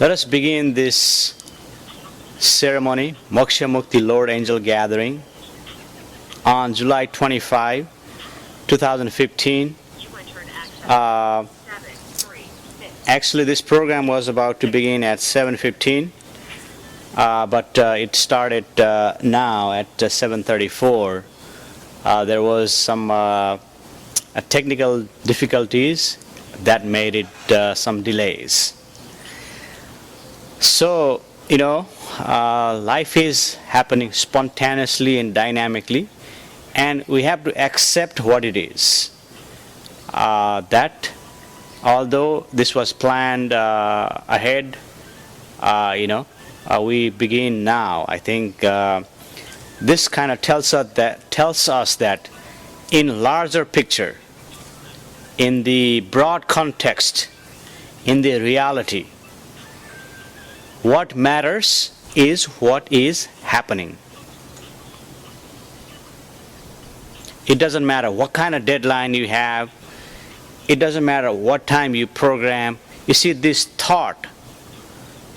Let us begin this ceremony, Moksha Mukti Lord Angel Gathering, on July 25, 2015. Actually, this program was about to begin at 7:15, but it started now at 7:34. There was some technical difficulties that made it some delays. So, life is happening spontaneously and dynamically, and we have to accept what it is. That although this was planned ahead, we begin now. I think this kind of tells us that in larger picture, in the broad context, in the reality, what matters is what is happening. It doesn't matter what kind of deadline you have. It doesn't matter what time you program. You see, this thought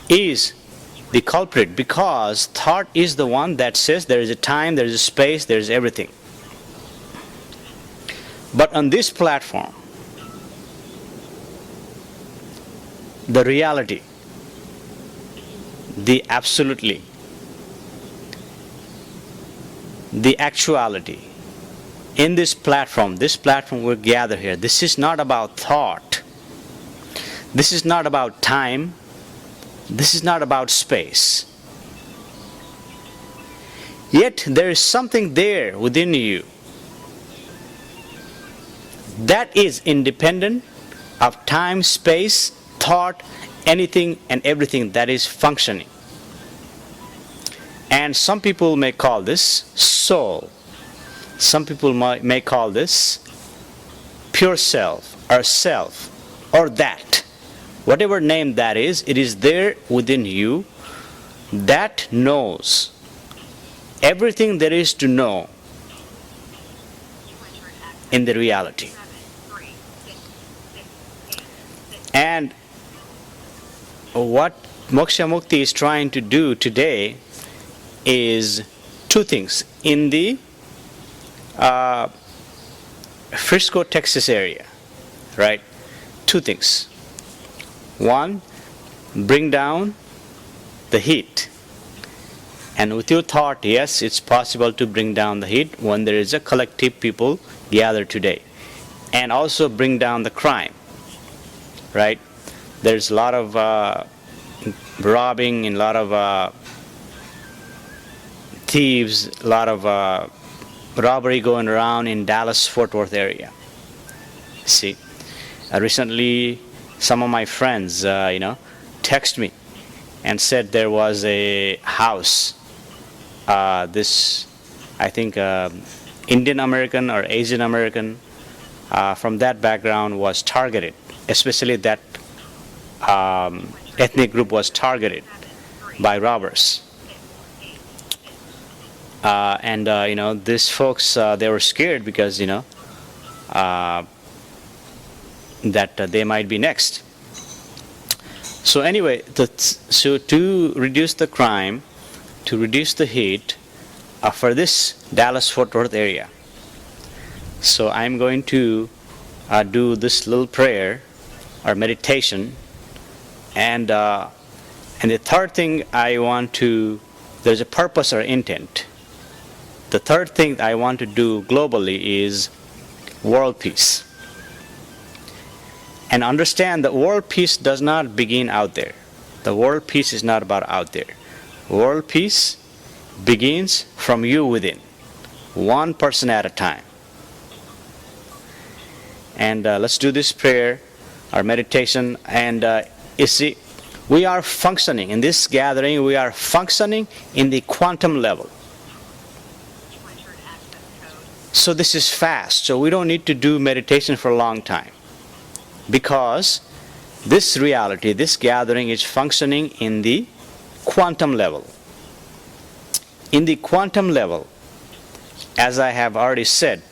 is the culprit, because thought is the one that says there is a time, there is a space, there is everything. But on this platform, the reality, the absolutely, the actuality, in this platform we gather here. This is not about thought. This is not about time. This is not about space. Yet there is something there within you that is independent of time, space, thought, anything and everything that is functioning. And some people may call this soul. Some people may call this pure self or that. Whatever name that is, it is there within you that knows everything there is to know in the reality. And what Moksha Mukti is trying to do today is two things. In the Frisco, Texas area, right? Two things. One, bring down the heat. And with your thought, yes, it's possible to bring down the heat when there is a collective people gathered today. And also bring down the crime, right? There's a lot of robbing and a lot of thieves, a lot of robbery going around in Dallas-Fort Worth area. See, recently some of my friends, text me and said there was a house. This, I think, Indian American or Asian American from that background was targeted, especially that ethnic group was targeted by robbers. These folks, they were scared because, that they might be next. So anyway, so to reduce the crime, to reduce the heat for this Dallas-Fort Worth area, so I'm going to do this little prayer or meditation. And the third thing I want to, there's a purpose or intent. The third thing I want to do globally is world peace. And understand that world peace does not begin out there. The world peace is not about out there. World peace begins from you within, one person at a time. And let's do this prayer, our meditation. And you see, we are functioning in this gathering, we are functioning in the quantum level. So this is fast, so we don't need to do meditation for a long time, because this reality, this gathering is functioning in the quantum level. In the quantum level, as I have already said,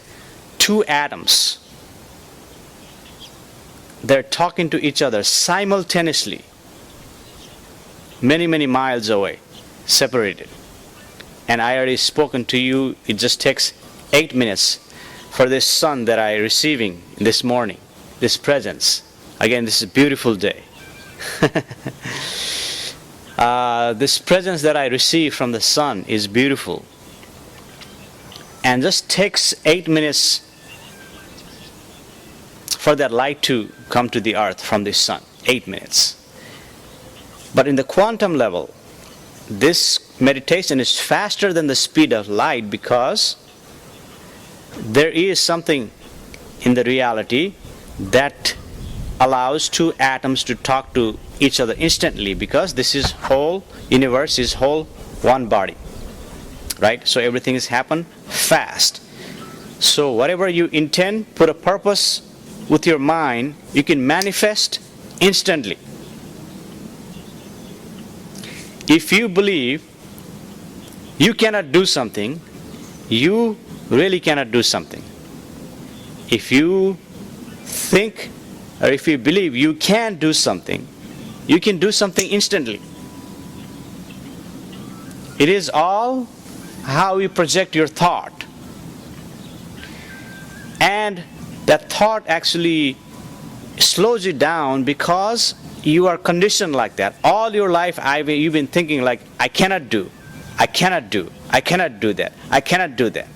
two atoms, they're talking to each other simultaneously. many, many miles away, separated. And I already spoken to you, it just takes 8 minutes for this sun that I receiving this morning, this presence. Again, this is a beautiful day. This presence that I receive from the sun is beautiful. And just takes 8 minutes for that light to come to the earth from the sun. 8 minutes. But in the quantum level, this meditation is faster than the speed of light, because there is something in the reality that allows two atoms to talk to each other instantly, because this is whole universe is whole one body, right? So everything has happened fast. So whatever you intend, put a purpose with your mind, you can manifest instantly. If you believe you cannot do something, you really cannot do something. If you think, or if you believe you can do something, you can do something instantly. It is all how you project your thought. And that thought actually slows you down, because you are conditioned like that. All your life you've been thinking like, I cannot do, I cannot do, I cannot do that, I cannot do that.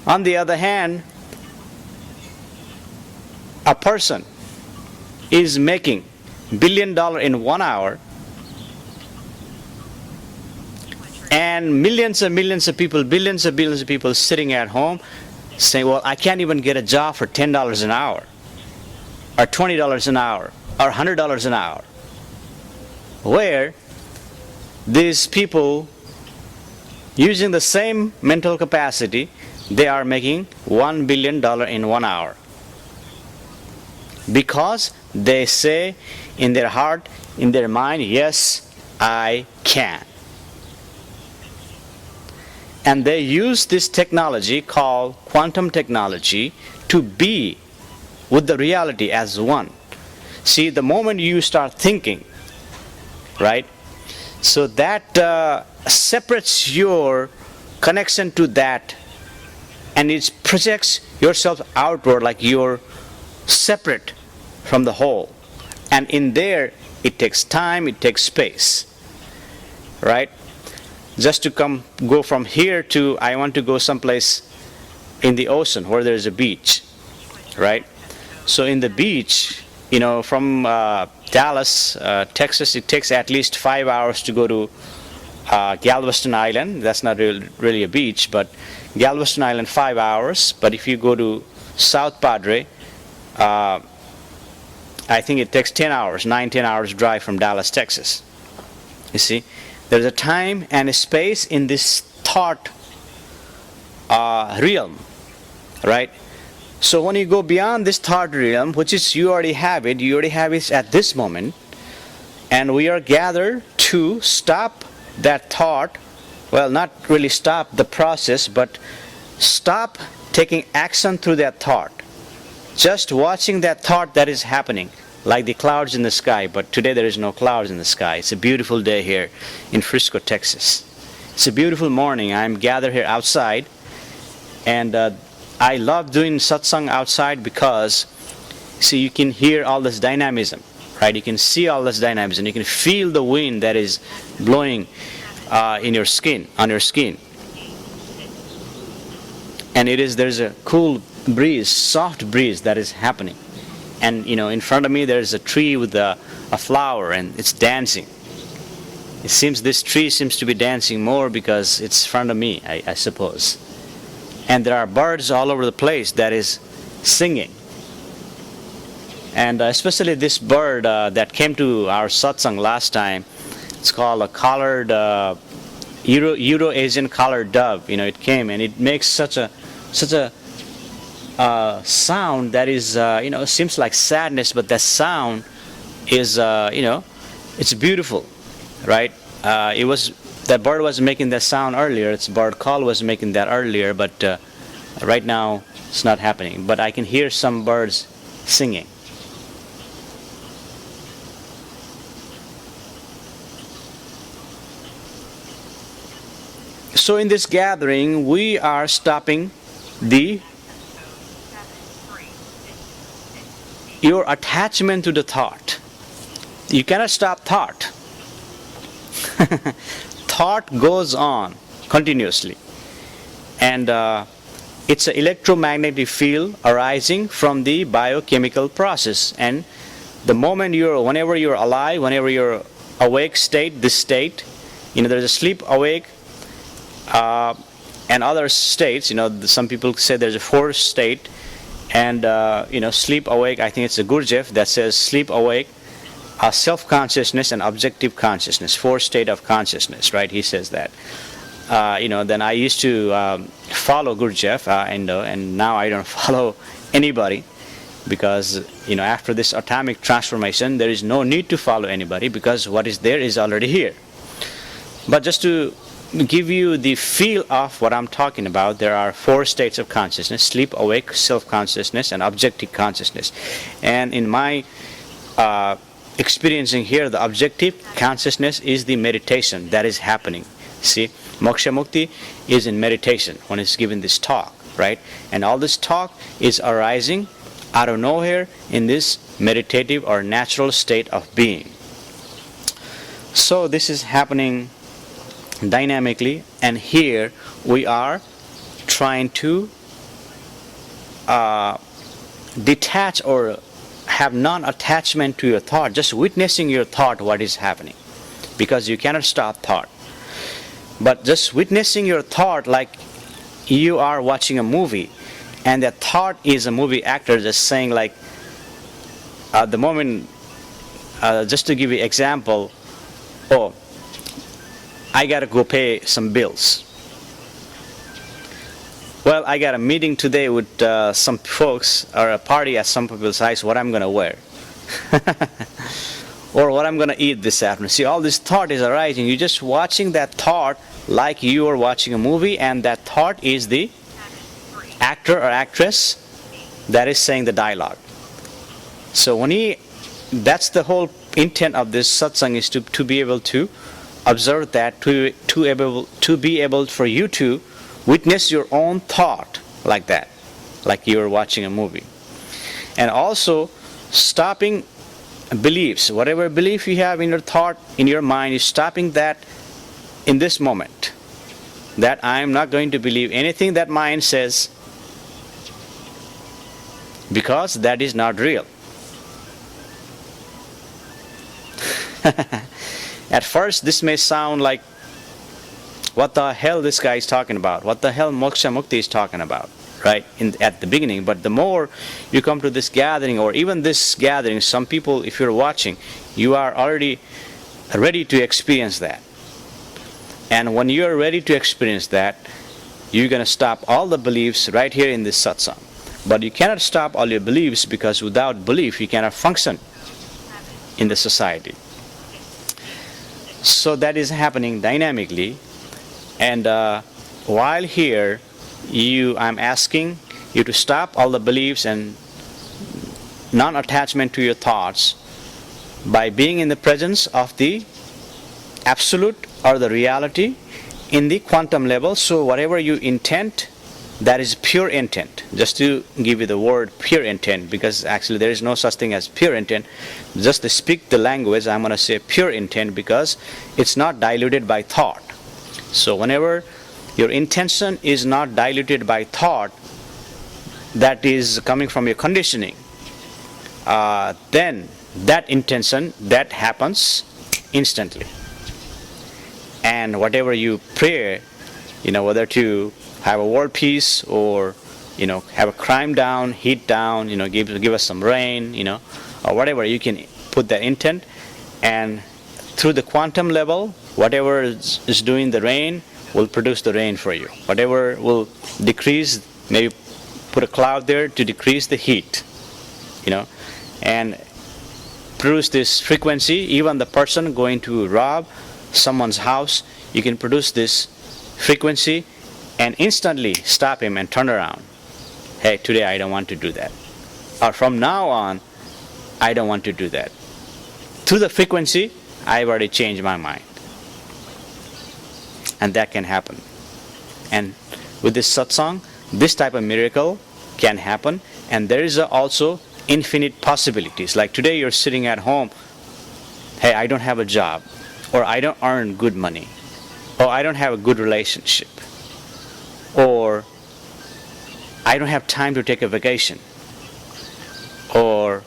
On the other hand, a person is making $1 billion in 1 hour, and millions and millions of people, billions and billions of people sitting at home saying, well, I can't even get a job for $10 an hour, or $20 an hour, or $100 an hour. Where these people, using the same mental capacity, they are making $1 billion in 1 hour. Because they say in their heart, in their mind, yes, I can. And they use this technology called quantum technology to be with the reality as one. See, the moment you start thinking, right, so that separates your connection to that, and it projects yourself outward like you're separate from the whole. And in there, it takes time, it takes space, right? Just to go from here to, I want to go someplace in the ocean where there's a beach, right? So in the beach, from Dallas, Texas, it takes at least 5 hours to go to Galveston Island. That's not really a beach, but Galveston Island, 5 hours. But if you go to South Padre, I think it takes 10 hours, 9-10 hours drive from Dallas, Texas. You see, there's a time and a space in this thought realm, right? So when you go beyond this thought realm, which is you already have it at this moment, and we are gathered to stop that thought, well, not really stop the process, but stop taking action through that thought. Just watching that thought that is happening, like the clouds in the sky, but today there is no clouds in the sky. It's a beautiful day here in Frisco, Texas. It's a beautiful morning. I'm gathered here outside, and I love doing satsang outside because, see, you can hear all this dynamism, right? You can see all this dynamism. You can feel the wind that is blowing in your skin, on your skin. And there's a cool breeze, soft breeze that is happening. And in front of me there's a tree with a flower, and it's dancing. It seems this tree seems to be dancing more because it's in front of me, I suppose. And there are birds all over the place that is singing. And especially this bird that came to our satsang last time, it's called a collared, Euro-Asian collared dove. It came and it makes such a sound that is, seems like sadness, but that sound is, it's beautiful, right? That bird was making that sound earlier. Its bird call was making that earlier, but right now it's not happening. But I can hear some birds singing. So in this gathering, we are stopping the your attachment to the thought. You cannot stop thought. Thought goes on continuously, and it's an electromagnetic field arising from the biochemical process. And the moment whenever you're alive, whenever you're awake state, this state, there's a sleep awake, and other states. Some people say there's a fourth state, and sleep awake. I think it's a Gurdjieff that says sleep awake, self-consciousness and objective consciousness, fourth state of consciousness, right? He says that. Then I used to follow Gurdjieff, and now I don't follow anybody, because after this atomic transformation, there is no need to follow anybody, because what is there is already here. But just to give you the feel of what I'm talking about, there are four states of consciousness: sleep, awake, self-consciousness, and objective consciousness. And in my experiencing here, the objective consciousness is the meditation that is happening. See, Moksha Mukti is in meditation when it's given this talk, right? And all this talk is arising out of nowhere in this meditative or natural state of being. So this is happening dynamically, and here we are trying to detach or have non-attachment to your thought, just witnessing your thought, what is happening, because you cannot stop thought. But just witnessing your thought like you are watching a movie, and that thought is a movie actor just saying, like, at the moment, just to give you an example, oh, I gotta go pay some bills. Well, I got a meeting today with some folks, or a party at some people's house, what I'm gonna wear. Or what I'm gonna eat this afternoon. See, all this thought is arising. You're just watching that thought like you are watching a movie, and that thought is the actor or actress that is saying the dialogue. So that's the whole intent of this satsang, is to be able to observe that, to be able for you to witness your own thought like that, like you are watching a movie. And also stopping beliefs, whatever belief you have in your thought, in your mind, is stopping that in this moment, that I am not going to believe anything that mind says, because that is not real. At first this may sound like, what the hell this guy is talking about, what the hell Moksha Mukti is talking about, right, at the beginning. But the more you come to this gathering, or even this gathering, some people, if you're watching, you are already ready to experience that. And when you are ready to experience that, you're going to stop all the beliefs right here in this satsang. But you cannot stop all your beliefs, because without belief you cannot function in the society. So that is happening dynamically. And while here, I'm asking you to stop all the beliefs and non-attachment to your thoughts by being in the presence of the absolute or the reality in the quantum level. So whatever you intend, that is pure intent. Just to give you the word pure intent, because actually there is no such thing as pure intent. Just to speak the language, I'm going to say pure intent, because it's not diluted by thought. So whenever your intention is not diluted by thought, that is coming from your conditioning, then that intention, that happens instantly. And whatever you pray, whether to have a world peace, or have a crime down, heat down, give us some rain, or whatever, you can put that intent, and through the quantum level, whatever is doing the rain will produce the rain for you. Whatever will decrease, maybe put a cloud there to decrease the heat, and produce this frequency. Even the person going to rob someone's house, you can produce this frequency and instantly stop him and turn around. Hey, today I don't want to do that. Or from now on, I don't want to do that. Through the frequency, I've already changed my mind. And that can happen. and with this satsang, this type of miracle can happen. And there is also infinite possibilities. Like today you're sitting at home, hey, I don't have a job, or I don't earn good money, or I don't have a good relationship, or I don't have time to take a vacation, or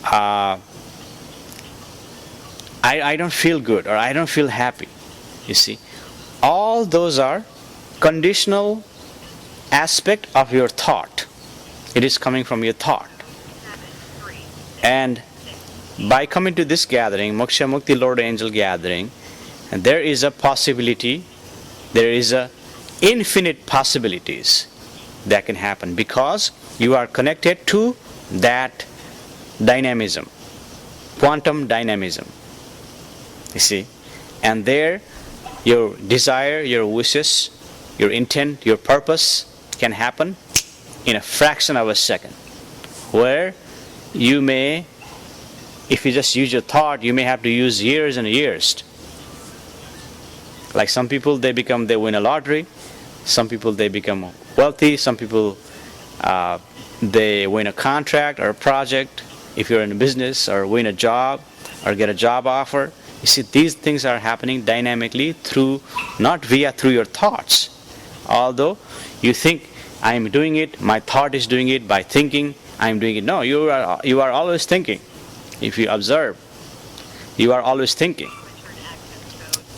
I don't feel good, or I don't feel happy. You see, all those are conditional aspect of your thought. It is coming from your thought. And by coming to this gathering, Moksha Mukti Lord Angel gathering, and there is a possibility, there is a infinite possibilities that can happen, because you are connected to that dynamism, quantum dynamism. You see, and there your desire, your wishes, your intent, your purpose can happen in a fraction of a second, where you may, if you just use your thought, you may have to use years and years. Like some people, they win a lottery. Some people, they become wealthy. Some people, they win a contract or a project. If you're in a business, or win a job, or get a job offer. You see, these things are happening dynamically through, not through your thoughts. Although you think, I am doing it, my thought is doing it by thinking, I am doing it. No, you are always thinking. If you observe, you are always thinking.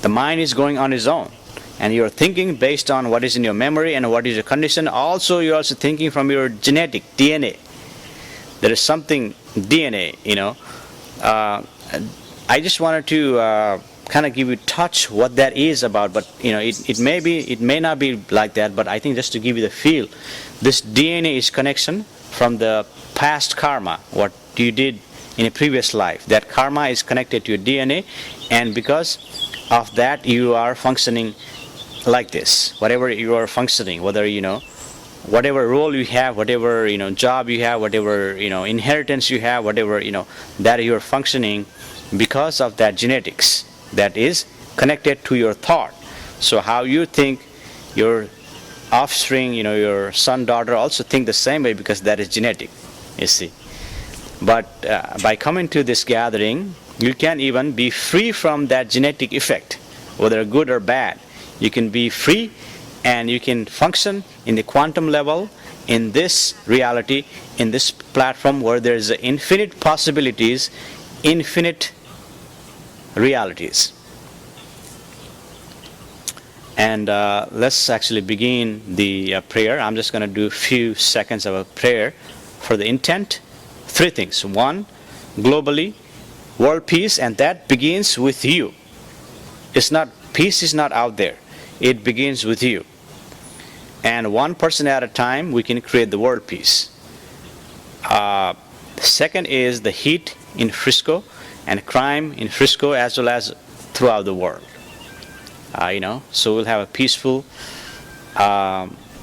The mind is going on its own, and you are thinking based on what is in your memory and what is your condition. Also, you are also thinking from your genetic DNA. There is something DNA, I just wanted to kind of give you touch what that is about, but it may not be like that, but I think just to give you the feel, this DNA is connection from the past karma, what you did in a previous life. That karma is connected to your DNA, and because of that you are functioning like this. Whatever you are functioning, whether whatever role you have, whatever job you have, whatever inheritance you have, whatever that you are functioning because of that genetics that is connected to your thought. So how you think, your offspring, your son, daughter also think the same way, because that is genetic, you see. But by coming to this gathering, you can even be free from that genetic effect, whether good or bad. You can be free, and you can function in the quantum level, in this reality, in this platform where there is infinite possibilities, infinite realities. And let's actually begin the prayer. I'm just going to do a few seconds of a prayer for the intent. Three things. One, globally, world peace, and that begins with you. Peace is not out there. It begins with you. And one person at a time, we can create the world peace. Second is the heat in Frisco and crime in Frisco, as well as throughout the world. So we'll have a peaceful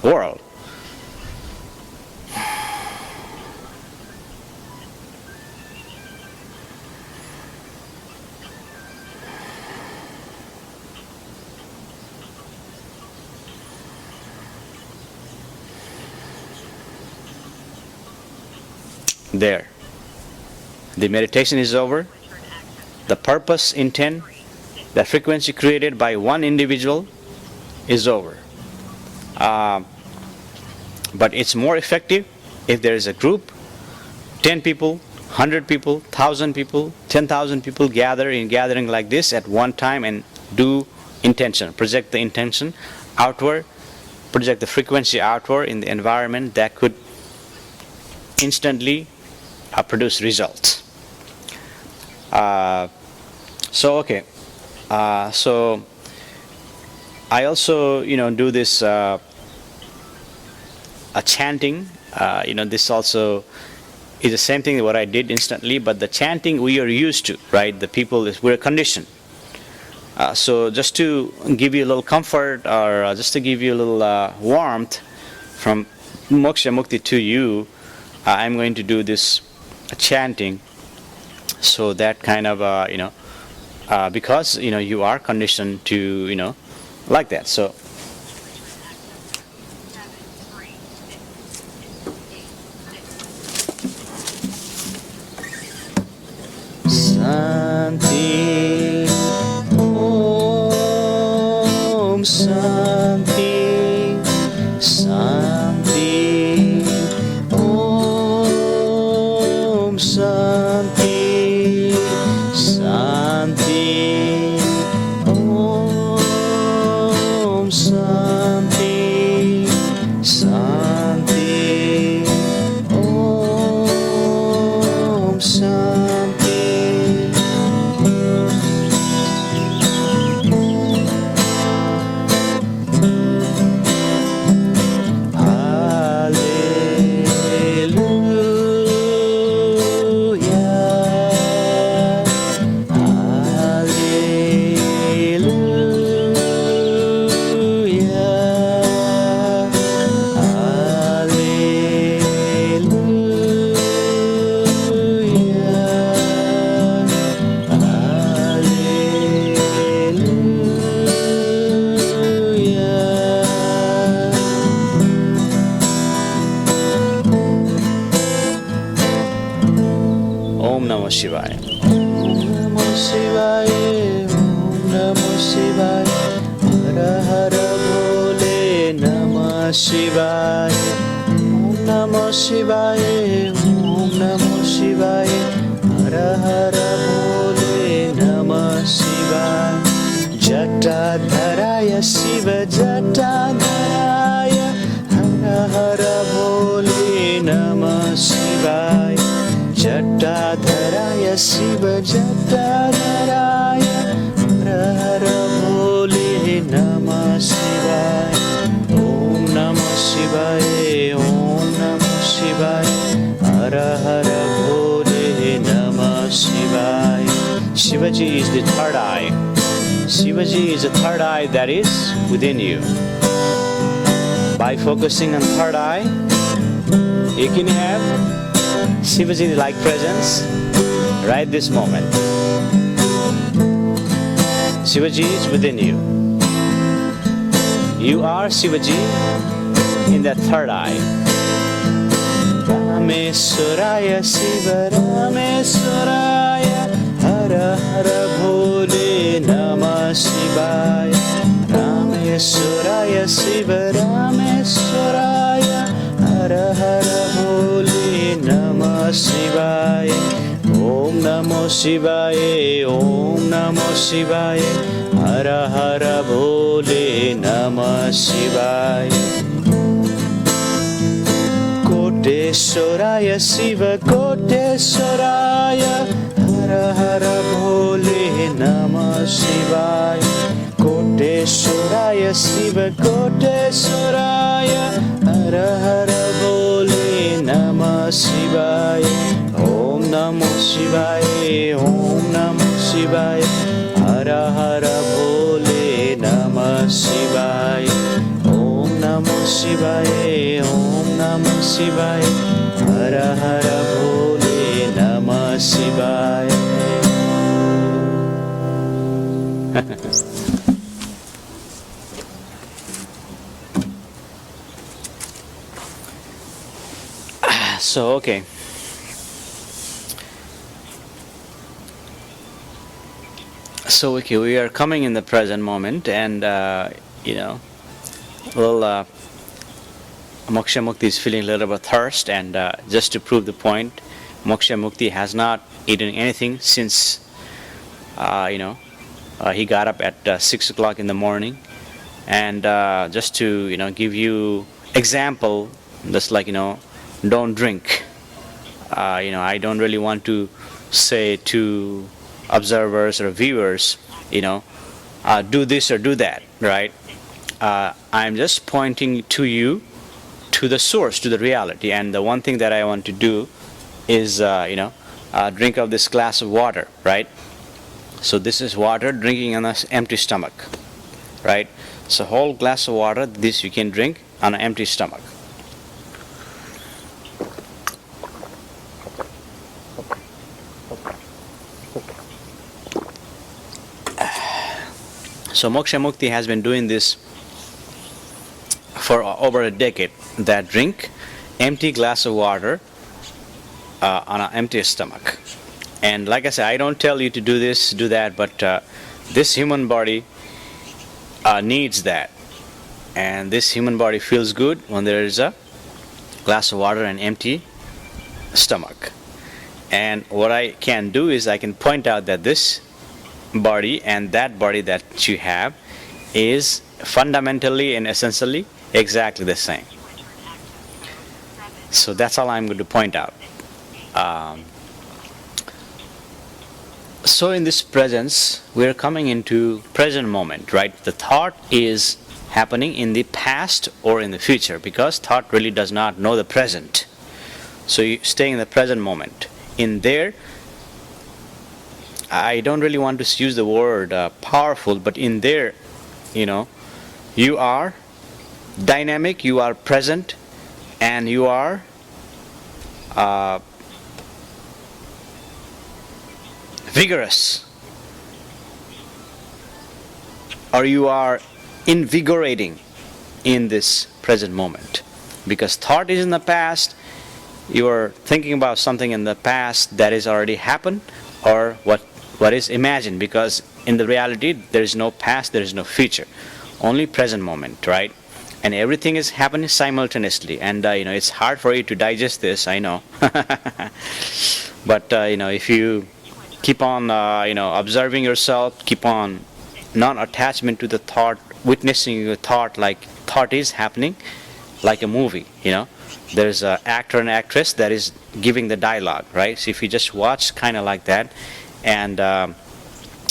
world. There. The meditation is over. The purpose, intent, the frequency created by one individual is over. But it's more effective if there is a group, 10 people, 100 people, 1,000 people, 10,000 people gather in gathering like this at one time and do intention, project the intention outward, project the frequency outward in the environment that could instantly produce results. So I also do this a chanting. This also is the same thing that what I did instantly, but the chanting we are used to, right? The people we're conditioned. So just to give you a little comfort, or just to give you a little warmth from Moksha Mukti to you, I'm going to do this chanting. So that kind of because you are conditioned to like that. So Namo Shivaya. Namo Shivaya, Om Namo Shivaya, Hara Hara Bole Namah Shivaya. Om Namo Shivaya, Om Namo Shivaya, Hara Hara Bole Namah Shivaya. Jatadharaya Shiva Jatadharaya, Hara Hara Bole Namah Shivaya. Jatadharaya Shiva Jatadharaya, Hara Hara Bole Namah Shivaya. Om Namah Shivaya, Om Namah Shivaya, Hara Hara Bole Namah Shivaya. Shivaji is the third eye. Shivaji is the third eye that is within you. By focusing on third eye, you can have Shivaji-like presence right this moment. Shivaji is within you. You are Shivaji in that third eye. Rameswaraya Shiva Rameswaraya, Hara Hara Bole Namah Shivaya. Rameswaraya Shiva Rameswaraya, Hara Hara Bole Namah Shivaya. Om Namo Shivaya, Om Namo Shivaya, Hara Hara Bole Namah Shivaya. Koteshwaraya Shiva Koteshwaraya, Hara Hara Bole Namah Shivaya. Koteshwaraya Shiva Koteshwaraya, Hara Hara Bole Namah Shivaya. Om Namo Shivaya, Om Namo Shivaya, Hara Hara Bole Namah Shivaya. Om Namo Shivaya, Om Namo Shivaya, Hara Hara Bole Namah Shivaya. So, okay. So, okay, we are coming in the present moment, and well, Moksha Mukti is feeling a little bit thirst, and just to prove the point, Moksha Mukti has not eaten anything since he got up at 6 o'clock in the morning, and just to give you example, just like don't drink. I don't really want to say to observers or viewers, do this or do that, right? I'm just pointing to you, to the source, to the reality. And the one thing that I want to do is, drink of this glass of water, right? So this is water drinking on an empty stomach, right? So whole glass of water, this you can drink on an empty stomach. So Moksha Mukti has been doing this for over a decade, that drink empty glass of water on an empty stomach. And like I said, I don't tell you to do this, do that, but this human body needs that. And this human body feels good when there is a glass of water and empty stomach. And what I can do is I can point out that this body and that body that you have is fundamentally and essentially exactly the same. So that's all I'm going to point out. So in this presence, we're coming into present moment, right? The thought is happening in the past or in the future, because thought really does not know the present. So you stay in the present moment. In there, I don't really want to use the word powerful, but in there, you are dynamic, you are present, and you are vigorous, or you are invigorating in this present moment. Because thought is in the past, you are thinking about something in the past that has already happened, or what is imagined, because in the reality there is no past, there is no future, only present moment, right? And everything is happening simultaneously, and it's hard for you to digest this, I know. But if you keep on observing yourself, keep on non-attachment to the thought, witnessing your thought, like thought is happening, like a movie. There's an actor and actress that is giving the dialogue, right? So if you just watch kind of like that, and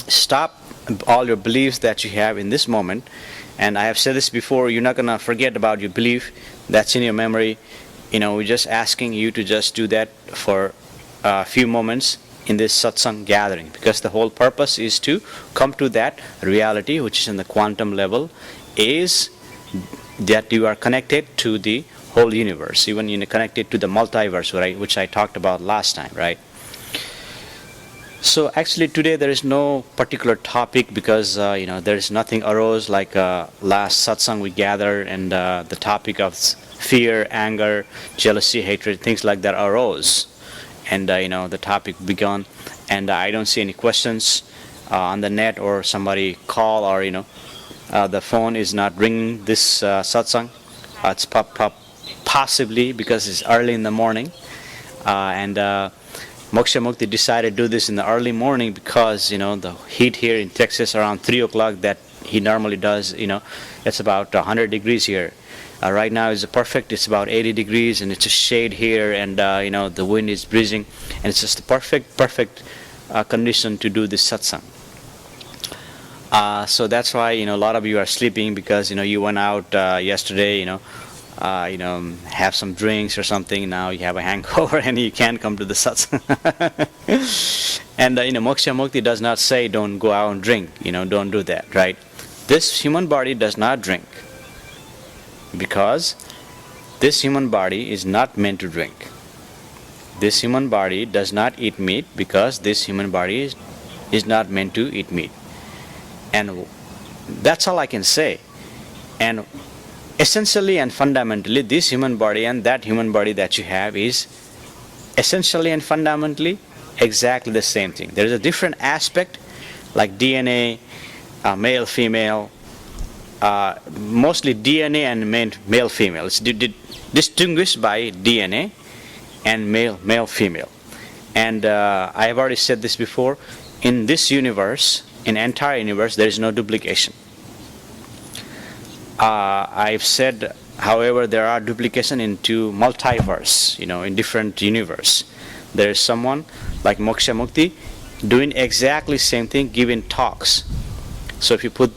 stop all your beliefs that you have in this moment. And I have said this before, you're not going to forget about your belief that's in your memory. We're just asking you to just do that for a few moments in this satsang gathering, because the whole purpose is to come to that reality which is in the quantum level, is that you are connected to the whole universe, even connected to the multiverse, right, which I talked about last time, right? So actually today there is no particular topic, because there is nothing arose like last satsang we gathered, and the topic of fear, anger, jealousy, hatred, things like that arose, and the topic began, and I don't see any questions on the net, or somebody call, or the phone is not ringing this satsang. It's possibly because it's early in the morning, and Moksha Mukti decided to do this in the early morning because the heat here in Texas around 3 o'clock that he normally does, it's about 100 degrees here. Right now is perfect. It's about 80 degrees, and it's a shade here, and the wind is breezing, and it's just a perfect condition to do this satsang. So that's why a lot of you are sleeping, because you went out yesterday, have some drinks or something. Now you have a hangover and you can't come to the satsang. And Moksha Mukti does not say don't go out and drink. Don't do that, right? This human body does not drink, because this human body is not meant to drink. This human body does not eat meat, because this human body is not meant to eat meat. And that's all I can say. And essentially and fundamentally, this human body and that human body that you have is essentially and fundamentally exactly the same thing. There is a different aspect, like DNA, male, female, mostly DNA and male, female. It's distinguished by DNA and male, female. And I have already said this before. In this universe, in entire universe, there is no duplication. I've said, however, there are duplication into multiverse, in different universe. There is someone like Moksha Mukti doing exactly same thing, giving talks. So if you put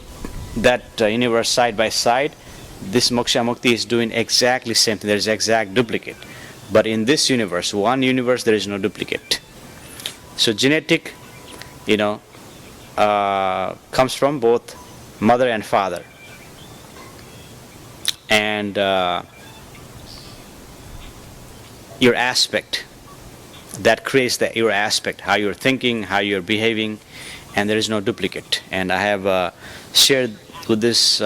that universe side by side, this Moksha Mukti is doing exactly same thing. There is exact duplicate. But in this universe, one universe, there is no duplicate. So genetic, comes from both mother and father. And your aspect, that creates your aspect, how you're thinking, how you're behaving, and there is no duplicate. And I have shared with this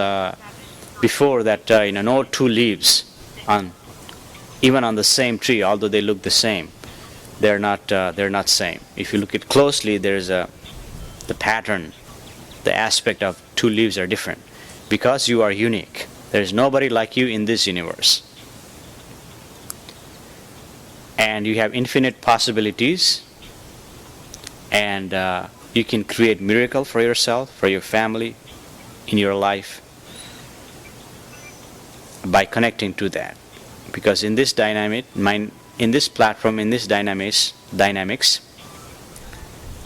before that no two leaves even on the same tree, although they look the same, they're not same. If you look at closely, there's the pattern, the aspect of two leaves are different, because you are unique. There is nobody like you in this universe. And you have infinite possibilities, and you can create miracle for yourself, for your family, in your life, by connecting to that. Because in this in this platform, in this dynamics,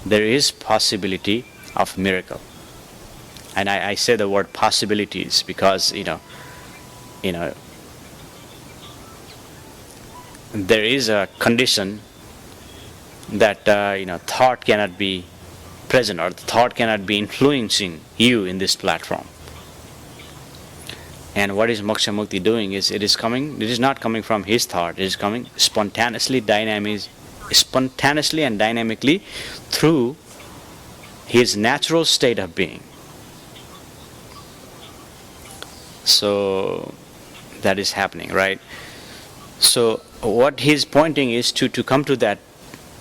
there is possibility of miracle. And I say the word possibilities because there is a condition that thought cannot be present, or the thought cannot be influencing you in this platform. And what is Moksha Mukti doing is it is not coming from his thought, it is coming spontaneously and dynamically through his natural state of being. So that is happening, right? So what he's pointing is to come to that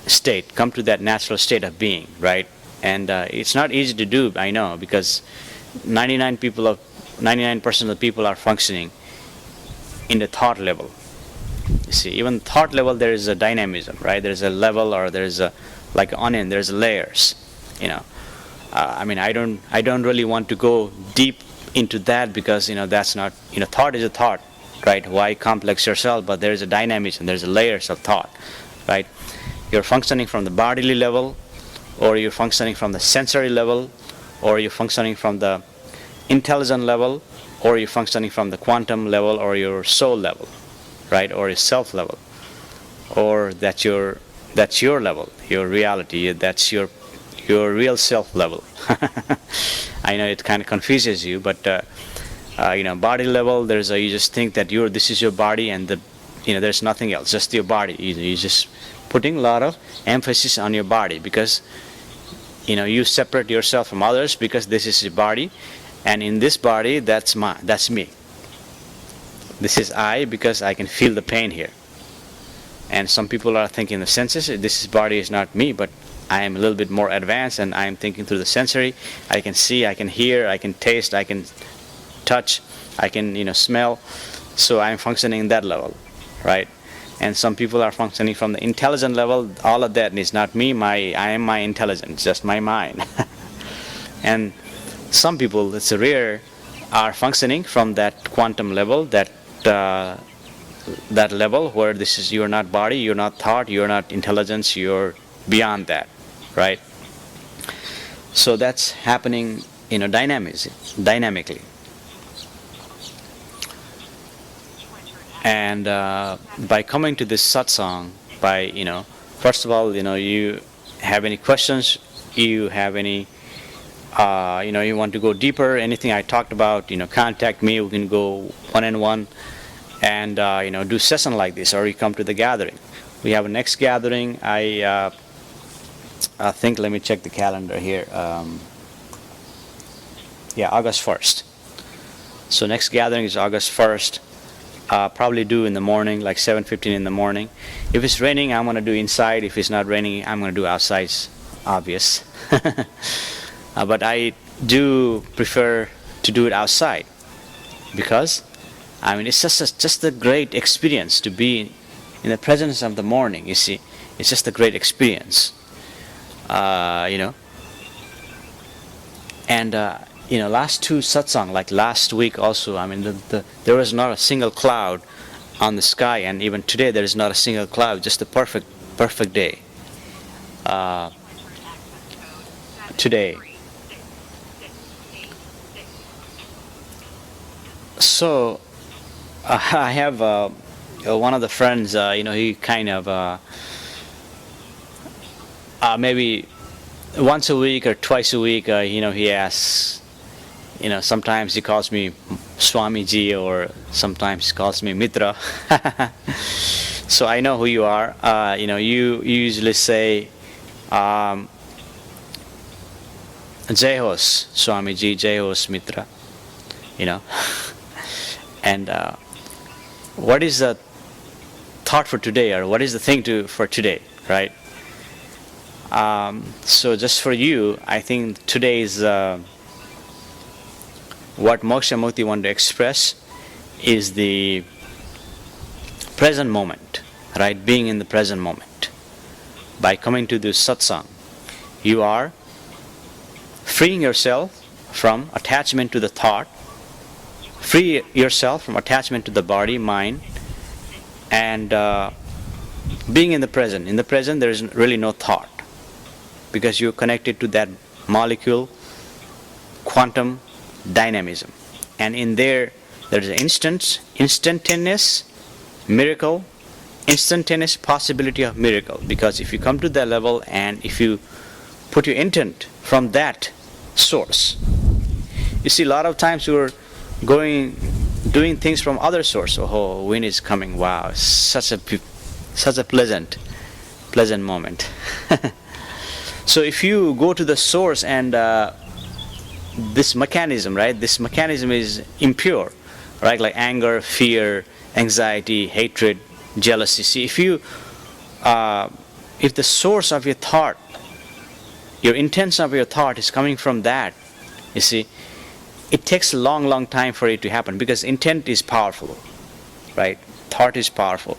state, come to that natural state of being, right? And it's not easy to do, I know, because 99% of the people are functioning in the thought level. You see, even thought level, there is a dynamism, right? There's a level, or there's a, like onion, there's layers, you know. I mean, I don't really want to go deep into that, because, you know, that's not, you know, thought is a thought, right? Why complex yourself? But there is a dynamism, there's a layers of thought, right? You're functioning from the bodily level, or you're functioning from the sensory level, or you're functioning from the intelligent level, or you're functioning from the quantum level, or your soul level, right? Or your self level, or that's your level, your reality, that's your real self level. I know it kind of confuses you, but you know, body level, there's a, you just think that this is your body, and you know, there's nothing else, just your body. You're just putting a lot of emphasis on your body, because, you know, you separate yourself from others because this is your body, and in this body, that's me. This is I, because I can feel the pain here. And some people are thinking the senses, this body is not me, but I am a little bit more advanced, and I am thinking through the sensory. I can see, I can hear, I can taste, I can touch, I can, you know, smell. So I'm functioning in that level, right? And some people are functioning from the intelligent level. All of that is not me. I am my intelligence, just my mind. And some people, it's rare, are functioning from that quantum level, that level where this is, you're not body, you're not thought, you're not intelligence, you're beyond that, right? So that's happening, you know, dynamically. And by coming to this satsang, by, you know, first of all, you know, you have any questions, you have any, you know, you want to go deeper, anything I talked about, you know, contact me. We can go one-on-one, and you know, do session like this, or you come to the gathering. We have a next gathering. I think, let me check the calendar here. Yeah, August 1st. So next gathering is August 1st. Probably do in the morning, like 7:15 in the morning. If it's raining, I'm going to do inside. If it's not raining, I'm going to do outside. Obvious. But I do prefer to do it outside, because, I mean, it's just a great experience to be in the presence of the morning. You see, it's just a great experience. You know. And you know, last two satsang, like last week also, I mean, there was not a single cloud on the sky, and even today there is not a single cloud, just a perfect day. Today. So I have one of the friends, you know, he kind of maybe once a week or twice a week, you know, he asks, you know, sometimes he calls me Swamiji, or sometimes he calls me Mitra. So I know who you are. You know, you usually say, Jai Hos, Swamiji, Jai Hos, Mitra, you know. And what is the thought for today, or what is the thing for today, right? So just for you, I think today is what Moksha Mukti want to express is the present moment, right? Being in the present moment. By coming to this satsang, you are freeing yourself from attachment to the thought, free yourself from attachment to the body, mind, and being in the present. In the present, there is really no thought, because you're connected to that molecule, quantum dynamism. And in there is an instantaneous miracle, instantaneous possibility of miracle. Because if you come to that level, and if you put your intent from that source, you see, a lot of times we're doing things from other source. Oh, wind is coming, wow, such a pleasant moment. So if you go to the source, and this mechanism, right? This mechanism is impure, right? Like anger, fear, anxiety, hatred, jealousy. See, if the source of your thought, your intention of your thought is coming from that, you see, it takes a long time for it to happen, because intent is powerful, right? Thought is powerful,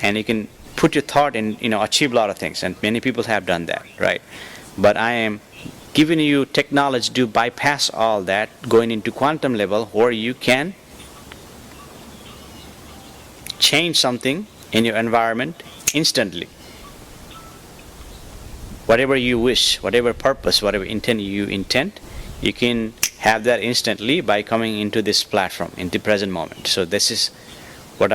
and you can put your thought and achieve a lot of things, and many people have done that, right? But I am giving you technology to bypass all that, going into quantum level where you can change something in your environment instantly. Whatever you wish, whatever purpose, whatever intent you can have that instantly by coming into this platform, into present moment. So this is what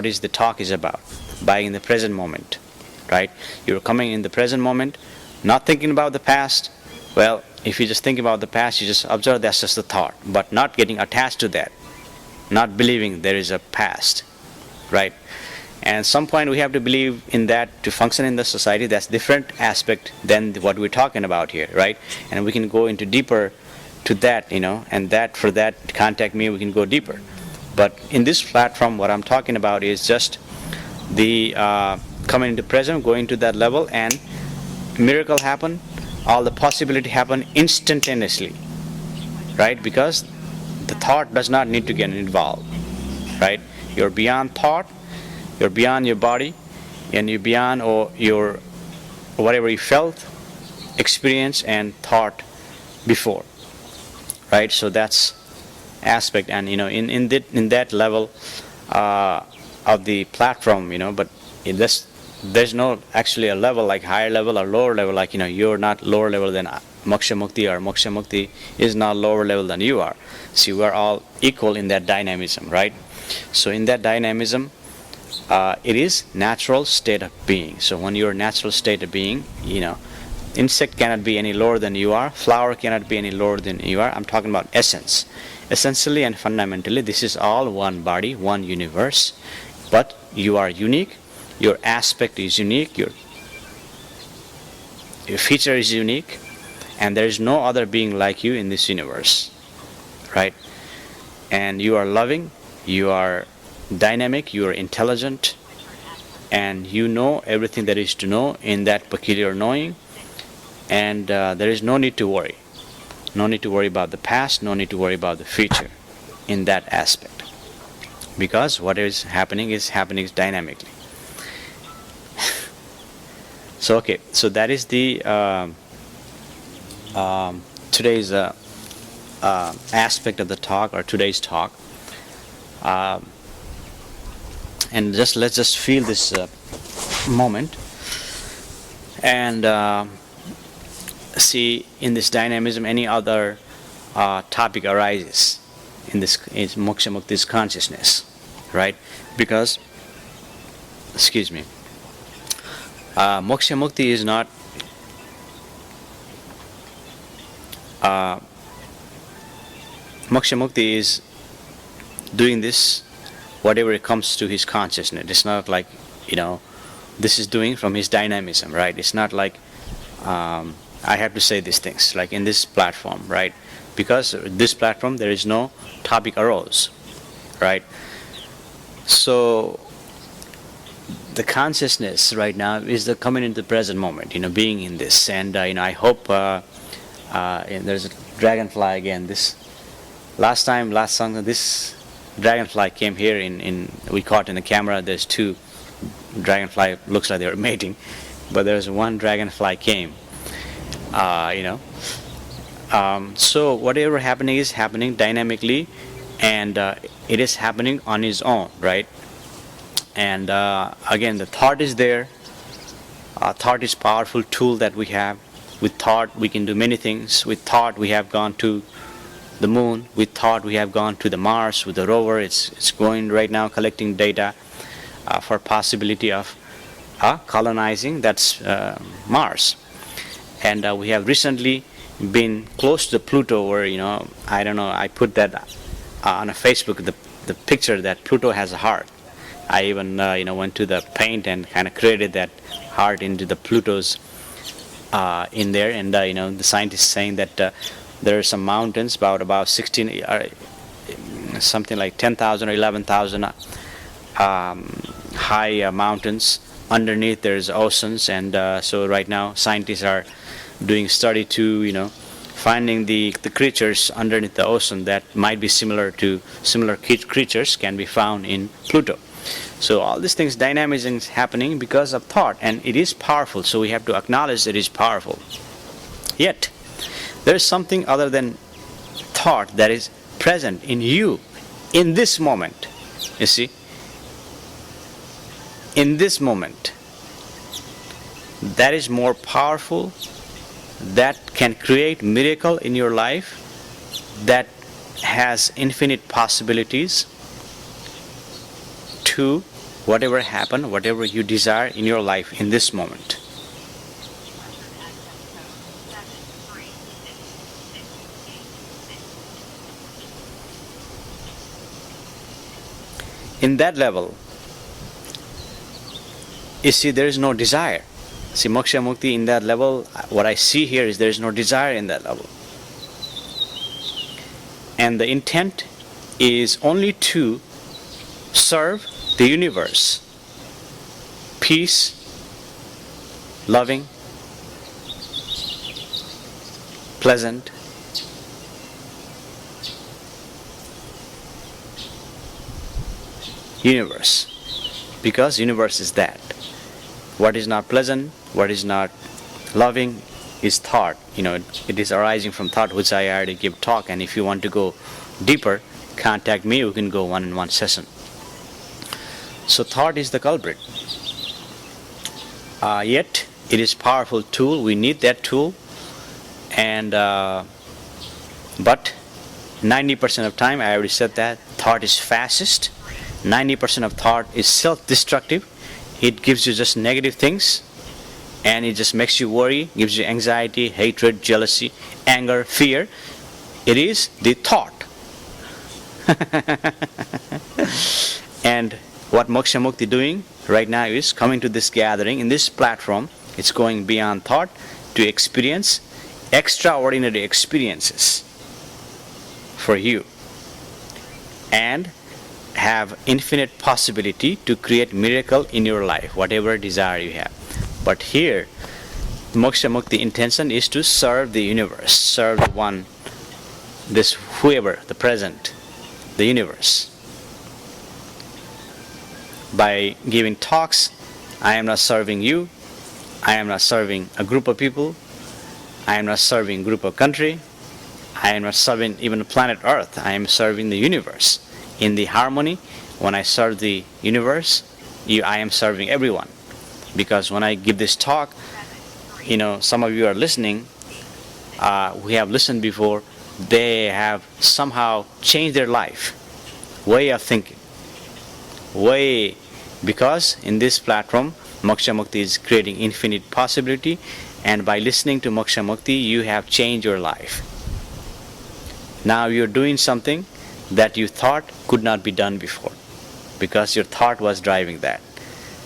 is the talk is about, by in the present moment, right? You're coming in the present moment, not thinking about the past. Well, if you just think about the past, you just observe that's just a thought, but not getting attached to that, not believing there is a past, right? And at some point we have to believe in that to function in the society. That's different aspect than what we're talking about here, right? And we can go into deeper to that, and that for that, contact me, we can go deeper. But in this platform, what I'm talking about is just the coming into present, going to that level, and miracle happen, all the possibility happen instantaneously, right? Because the thought does not need to get involved, right? You're beyond thought, you're beyond your body, and you're beyond or your whatever you felt, experienced, and thought before, right? So that's aspect, and in that level of the platform, but there's no actually a level like higher level or lower level, like you're not lower level than Moksha Mukti, or Moksha Mukti is not lower level than you are. See, we're all equal in that dynamism, right? So in that dynamism, it is natural state of being. So when you're natural state of being, insect cannot be any lower than you are, flower cannot be any lower than you are. I'm talking about essence. Essentially and fundamentally, this is all one body, one universe, but you are unique, your aspect is unique, your feature is unique, and there is no other being like you in this universe, right? And you are loving, you are dynamic, you are intelligent, and you know everything there is to know in that peculiar knowing, and there is no need to worry. No need to worry about the past, no need to worry about the future in that aspect, because what is happening dynamically. So okay, so that is the today's aspect of the talk, or today's talk. And let's just feel this moment, and see in this dynamism any other topic arises in this Moksha Mukti's consciousness, right? Because, excuse me, Moksha Mukti is not Moksha Mukti is doing this whatever it comes to his consciousness. It's not like this is doing from his dynamism, right? It's not like I have to say these things like in this platform, right? Because this platform there is no topic arose, right? So the consciousness right now is the coming into the present moment, being in this, and I hope and there's a dragonfly again. This last song, this dragonfly came here we caught in the camera. There's two dragonfly, looks like they were mating, but there's one dragonfly came. So whatever happening is happening dynamically, and it is happening on its own, right? And again, the thought is there. Thought is powerful tool that we have. With thought we can do many things. With thought we have gone to the moon. With thought we have gone to the Mars with the rover. It's going right now collecting data for possibility of colonizing that's Mars. And we have recently been close to Pluto, where I don't know, I put that on a Facebook, the picture that Pluto has a heart. I even went to the paint and kind of created that heart into the Pluto's in there, and the scientists saying that there are some mountains about 16 something like 10,000 or 11,000 high mountains. Underneath there's oceans, and so right now scientists are doing study to finding the creatures underneath the ocean that might be similar creatures can be found in Pluto. So all these things, dynamism is happening because of thought, and it is powerful. So we have to acknowledge it is powerful. Yet there is something other than thought that is present in you in this moment. You see, in this moment, that is more powerful, that can create miracle in your life, that has infinite possibilities to whatever happen, whatever you desire in your life in this moment. In that level, you see, there is no desire. See, Moksha Mukti, in that level, what I see here is there is no desire in that level. And the intent is only to serve the universe. Peace, loving, pleasant, universe. Because universe is that. What is not pleasant, what is not loving is thought. It is arising from thought, which I already give talk. And if you want to go deeper, contact me. We can go one-on-one session. So thought is the culprit. Yet it is powerful tool. We need that tool. And but 90% of time, I already said that, thought is fascist. 90% of thought is self-destructive. It gives you just negative things, and it just makes you worry, gives you anxiety, hatred, jealousy, anger, fear. It is the thought. And what Moksha Mukti doing right now is coming to this gathering, in this platform. It's going beyond thought to experience extraordinary experiences for you, and have infinite possibility to create miracle in your life, whatever desire you have. But here, Moksha Mukti intention is to serve the universe, serve the one, this whoever, the present, the universe. By giving talks, I am not serving you, I am not serving a group of people, I am not serving a group of country, I am not serving even planet Earth, I am serving the universe. In the harmony, when I serve the universe, I am serving everyone. Because when I give this talk, some of you are listening, we have listened before, they have somehow changed their life, way of thinking, because in this platform, Moksha Mukti is creating infinite possibility, and by listening to Moksha Mukti, you have changed your life. Now you're doing something that you thought could not be done before, because your thought was driving that.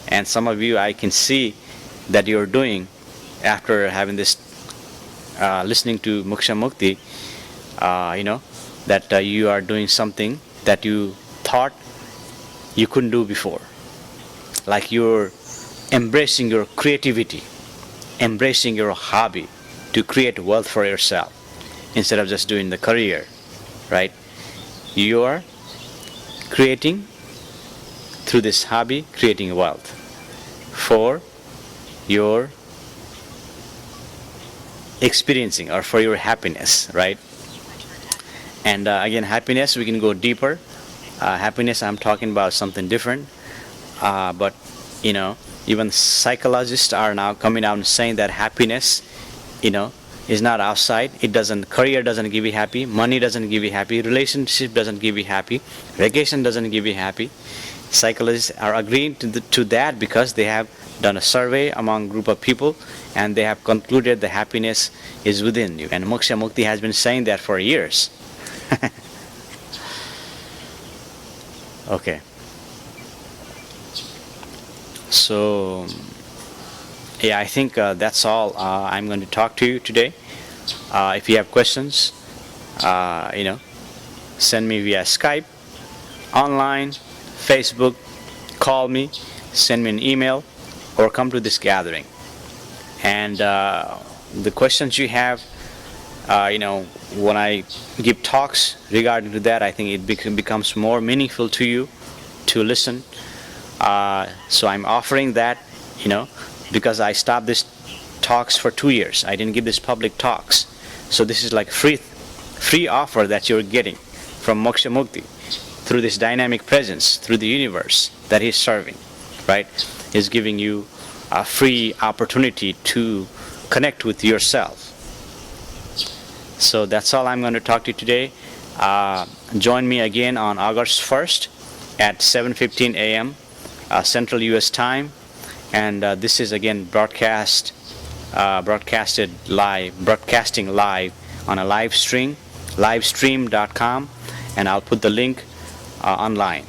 And some of you, I can see that you're doing, after having this listening to Moksha Mukti, that you are doing something that you thought you couldn't do before. Like you're embracing your creativity, embracing your hobby to create wealth for yourself, instead of just doing the career, right? You are creating, through this hobby, creating wealth for your experiencing, or for your happiness, right? And again, happiness, we can go deeper. Happiness, I'm talking about something different. But even psychologists are now coming out and saying that happiness, is not outside. Career doesn't give you happy, money doesn't give you happy, relationship doesn't give you happy, vacation doesn't give you happy. Psychologists are agreeing to that because they have done a survey among group of people, and they have concluded the happiness is within you. And Moksha Mukti has been saying that for years. Okay. So, yeah, I think that's all I'm going to talk to you today. If you have questions, send me via Skype, online, Facebook, call me, send me an email, or come to this gathering. And the questions you have, when I give talks regarding to that, I think it becomes more meaningful to you to listen. So I'm offering that, because I stopped this talks for 2 years. I didn't give this public talks. So this is like free offer that you're getting from Moksha Mukti through this dynamic presence, through the universe that he's serving, right? He's giving you a free opportunity to connect with yourself. So that's all I'm going to talk to you today. Join me again on August 1st at 7:15 a.m. Central U.S. time, and this is again broadcasting live on a live stream, livestream.com, and I'll put the link online.